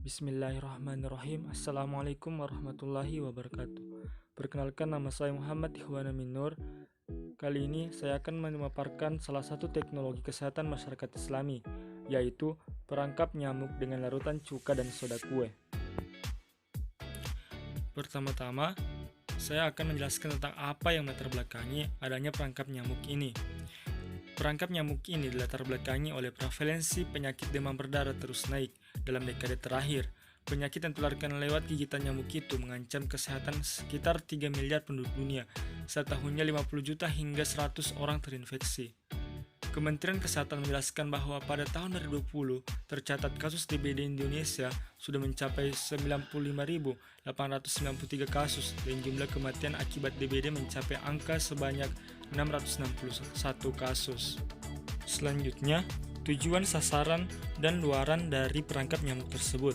Bismillahirrahmanirrahim. Assalamualaikum warahmatullahi wabarakatuh. Perkenalkan, nama saya Muhammad Ikhwan Aminur. Kali ini saya akan memaparkan salah satu teknologi kesehatan masyarakat Islami, yaitu perangkap nyamuk dengan larutan cuka dan soda kue. Pertama-tama, saya akan menjelaskan tentang apa yang melatar belakangi adanya perangkap nyamuk ini. Perangkap nyamuk ini dilatar belakangi oleh prevalensi penyakit demam berdarah terus naik dalam dekade terakhir. Penyakit yang ditularkan lewat gigitan nyamuk itu mengancam kesehatan sekitar 3 miliar penduduk dunia. Setahunnya 50 juta hingga 100 orang terinfeksi. Kementerian Kesehatan menjelaskan bahwa pada tahun 2020 tercatat kasus DBD Indonesia sudah mencapai 95.893 kasus dan jumlah kematian akibat DBD mencapai angka sebanyak 661 kasus. Selanjutnya, tujuan, sasaran, dan luaran dari perangkap nyamuk tersebut.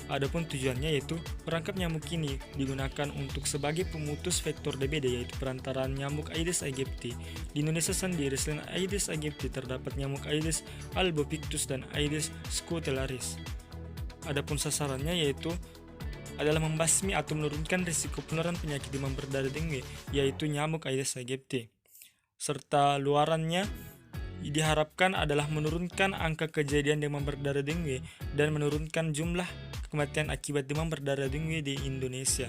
Adapun tujuannya yaitu perangkap nyamuk ini digunakan untuk sebagai pemutus vektor DBD, yaitu perantaraan nyamuk Aedes aegypti. Di Indonesia sendiri selain Aedes aegypti terdapat nyamuk Aedes albopictus dan Aedes scutellaris. Adapun sasarannya yaitu adalah membasmi atau menurunkan risiko penularan penyakit demam berdarah dengue, yaitu nyamuk Aedes aegypti. Serta luarannya diharapkan adalah menurunkan angka kejadian demam berdarah dengue dan menurunkan jumlah kematian akibat demam berdarah dengue di Indonesia.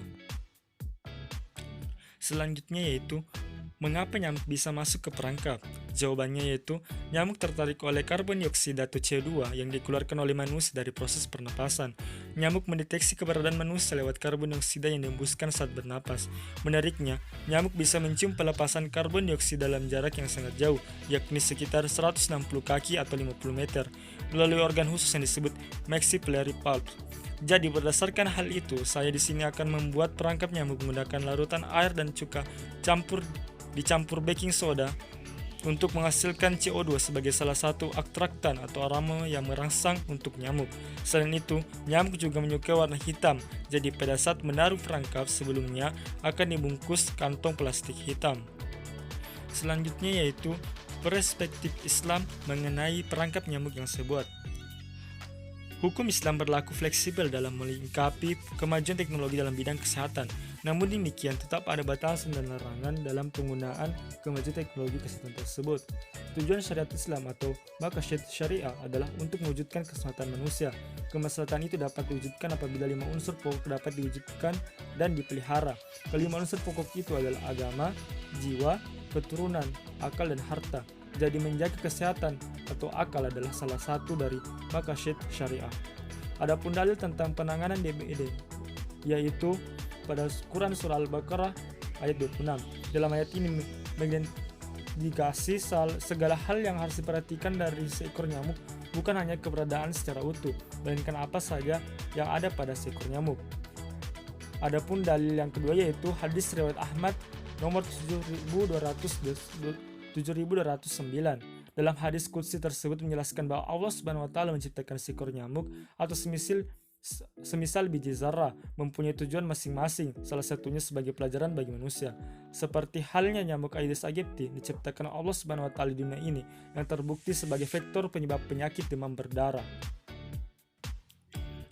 Selanjutnya yaitu mengapa nyamuk bisa masuk ke perangkap? Jawabannya yaitu nyamuk tertarik oleh karbon dioksida atau CO2 yang dikeluarkan oleh manusia dari proses pernapasan. Nyamuk mendeteksi keberadaan manusia lewat karbon dioksida yang dihembuskan saat bernapas. Menariknya, nyamuk bisa mencium pelepasan karbon dioksida dalam jarak yang sangat jauh, yakni sekitar 160 kaki atau 50 meter, melalui organ khusus yang disebut maxillary pulp. Jadi berdasarkan hal itu, saya di sini akan membuat perangkap nyamuk menggunakan larutan air dan cuka dicampur baking soda untuk menghasilkan CO2 sebagai salah satu atraktan atau aroma yang merangsang untuk nyamuk. Selain itu, nyamuk juga menyukai warna hitam. Jadi pada saat menaruh perangkap sebelumnya akan dibungkus kantong plastik hitam. Selanjutnya yaitu perspektif Islam mengenai perangkap nyamuk yang saya buat. Hukum Islam berlaku fleksibel dalam melengkapi kemajuan teknologi dalam bidang kesehatan. Namun demikian, tetap ada batasan dan larangan dalam penggunaan kemajuan teknologi kesehatan tersebut. Tujuan syariat Islam atau maqasid syariah adalah untuk mewujudkan keselamatan manusia. Kemaslahatan itu dapat diwujudkan apabila 5 unsur pokok dapat diwujudkan dan dipelihara. Kelima unsur pokok itu adalah agama, jiwa, keturunan, akal, dan harta. Jadi menjaga kesehatan atau akal adalah salah satu dari maqasid syariah. Adapun dalil tentang penanganan DBD yaitu pada Quran surah Al-Baqarah ayat 26. Dalam ayat ini mengindikasi segala hal yang harus diperhatikan dari seekor nyamuk, bukan hanya keberadaan secara utuh, melainkan apa saja yang ada pada seekor nyamuk. Adapun dalil yang kedua yaitu hadis riwayat Ahmad nomor 7209. Dalam hadis qudsi tersebut menjelaskan bahwa Allah Subhanahu wa taala menciptakan seekor nyamuk atau semisal biji zarah mempunyai tujuan masing-masing, salah satunya sebagai pelajaran bagi manusia. Seperti halnya nyamuk Aedes aegypti diciptakan Allah Subhanahu wa taala di dunia ini yang terbukti sebagai vektor penyebab penyakit demam berdarah.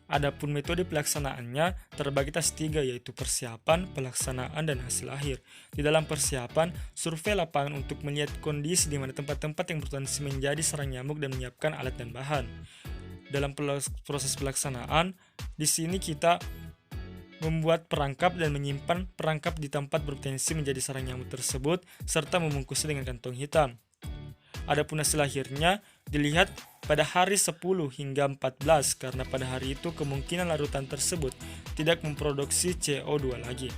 Adapun metode pelaksanaannya terbagi atas 3, yaitu persiapan, pelaksanaan, dan hasil akhir. Di dalam persiapan, survei lapangan untuk melihat kondisi di mana tempat-tempat yang berpotensi menjadi sarang nyamuk dan menyiapkan alat dan bahan. Dalam proses pelaksanaan, di sini kita membuat perangkap dan menyimpan perangkap di tempat berpotensi menjadi sarang nyamuk tersebut serta membungkusnya dengan kantong hitam. Adapun hasil akhirnya dilihat pada hari 10 hingga 14 karena pada hari itu kemungkinan larutan tersebut tidak memproduksi CO2 lagi.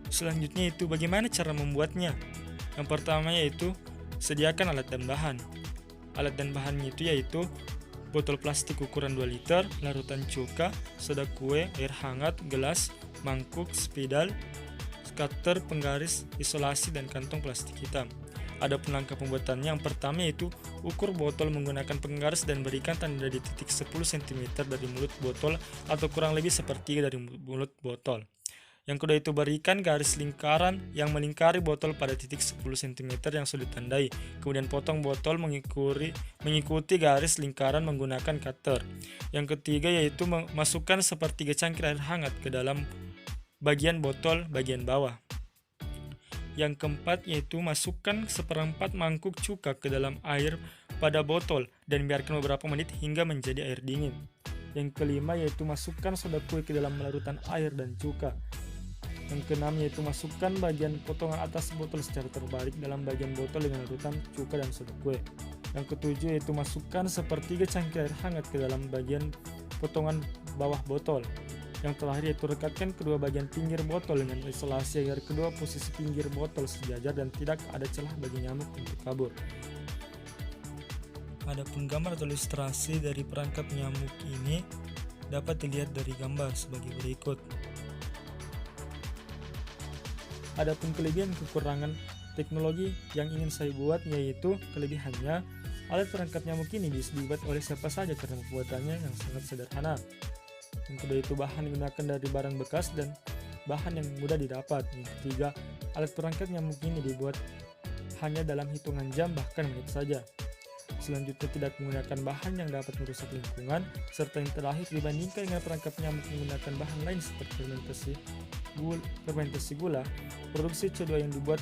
Selanjutnya itu bagaimana cara membuatnya? Yang pertama yaitu sediakan alat dan bahan. Alat dan bahannya itu yaitu botol plastik ukuran 2 liter, larutan cuka, soda kue, air hangat, gelas, mangkuk, spidol, cutter, penggaris, isolasi, dan kantong plastik hitam. Adapun langkah pembuatannya, yang pertama yaitu ukur botol menggunakan penggaris dan berikan tanda di titik 10 cm dari mulut botol atau kurang lebih sepertiga dari mulut botol. Yang kedua itu berikan garis lingkaran yang melingkari botol pada titik 10 cm yang sudah ditandai. Kemudian potong botol mengikuti garis lingkaran menggunakan cutter. Yang ketiga yaitu masukkan sepertiga cangkir air hangat ke dalam bagian botol bagian bawah. Yang keempat yaitu masukkan seperempat mangkuk cuka ke dalam air pada botol dan biarkan beberapa menit hingga menjadi air dingin. Yang kelima yaitu masukkan soda kue ke dalam larutan air dan cuka. Yang keenam yaitu masukkan bagian potongan atas botol secara terbalik dalam bagian botol dengan larutan cuka dan soda kue. Yang ketujuh yaitu masukkan sepertiga cangkir air hangat ke dalam bagian potongan bawah botol. Yang terakhir yaitu rekatkan kedua bagian pinggir botol dengan isolasi agar kedua posisi pinggir botol sejajar dan tidak ada celah bagi nyamuk untuk kabur. Adapun gambar atau ilustrasi dari perangkap nyamuk ini dapat dilihat dari gambar sebagai berikut. Adapun kelebihan kekurangan teknologi yang ingin saya buat yaitu kelebihannya alat perangkap nyamuk ini bisa dibuat oleh siapa saja karena pembuatannya yang sangat sederhana. Yang kedua itu bahan digunakan dari barang bekas dan bahan yang mudah didapat. Yang ketiga, alat perangkap nyamuk ini dibuat hanya dalam hitungan jam bahkan menit saja. Selanjutnya tidak menggunakan bahan yang dapat merusak lingkungan, serta yang terakhir dibandingkan dengan perangkap nyamuk menggunakan bahan lain seperti fermentasi gula, produksi CO2 yang dibuat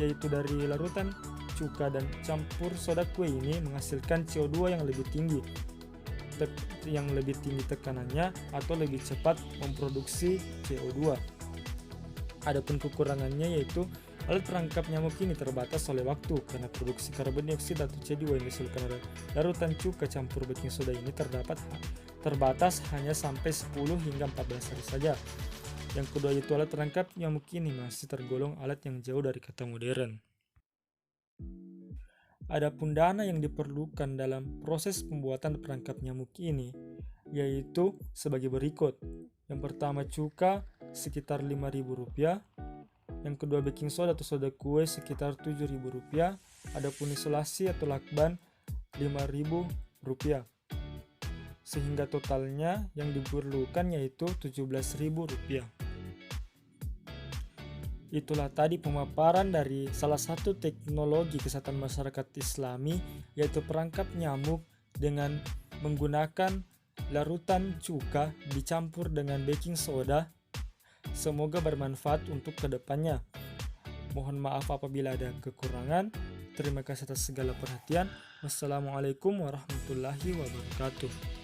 yaitu dari larutan cuka dan campur soda kue ini menghasilkan CO2 yang lebih tinggi tekanannya atau lebih cepat memproduksi CO2. Adapun kekurangannya yaitu alat perangkap nyamuk ini terbatas oleh waktu karena produksi karbon dioksida atau CO2 yang dihasilkan oleh larutan cuka campur baking soda ini terbatas hanya sampai 10 hingga 14 hari saja. Yang kedua yaitu alat perangkap nyamuk ini masih tergolong alat yang jauh dari kata modern. Adapun dana yang diperlukan dalam proses pembuatan perangkap nyamuk ini yaitu sebagai berikut. Yang pertama cuka sekitar Rp5.000, yang kedua baking soda atau soda kue sekitar Rp7.000, adapun isolasi atau lakban Rp5.000. Sehingga totalnya yang diperlukan yaitu Rp17.000. Itulah tadi pemaparan dari salah satu teknologi kesehatan masyarakat Islami yaitu perangkap nyamuk dengan menggunakan larutan cuka dicampur dengan baking soda. Semoga bermanfaat untuk kedepannya. Mohon maaf apabila ada kekurangan. Terima kasih atas segala perhatian. Wassalamualaikum warahmatullahi wabarakatuh.